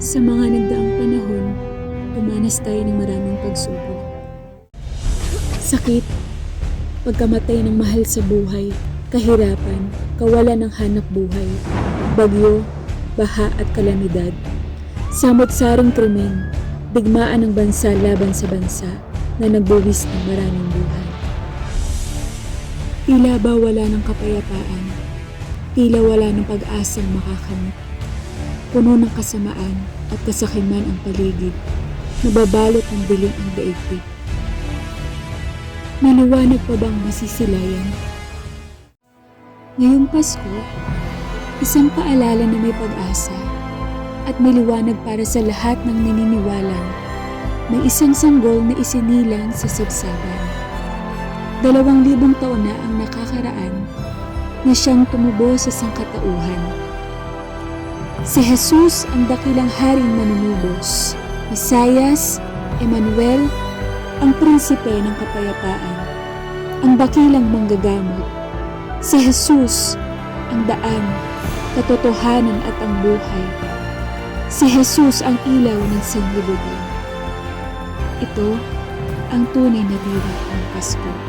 Sa mga nagdaang panahon, dumanas tayo ng maraming pagsubok. Sakit, pagkamatay ng mahal sa buhay, kahirapan, kawalan ng hanap buhay, bagyo, baha at kalamidad, samot-saring krimen, digmaan ng bansa laban sa bansa na nagbuwis ng maraming buhay. Tila ba wala ng kapayapaan, tila wala ng pag-asang makakamit. Puno ng kasamaan at kasakiman ang paligid, nababalot ng dilim ang daigdig. May liwanag pa bang masisilayan? Ngayong Pasko, isang paalala na may pag-asa at may liwanag para sa lahat ng naniniwalang may isang sanggol na isinilang sa sabsaban. 2,000 taon na ang nakakaraan na siyang tumubo sa sangkatauhan. Si Jesus ang dakilang haring manunubos, Mesiyas, Emmanuel, ang prinsipe ng kapayapaan, ang dakilang manggagamot. Si Jesus ang daan, katotohanan at ang buhay. Si Jesus ang ilaw ng sanlibutan. Ito ang tunay na diwa ng Pasko.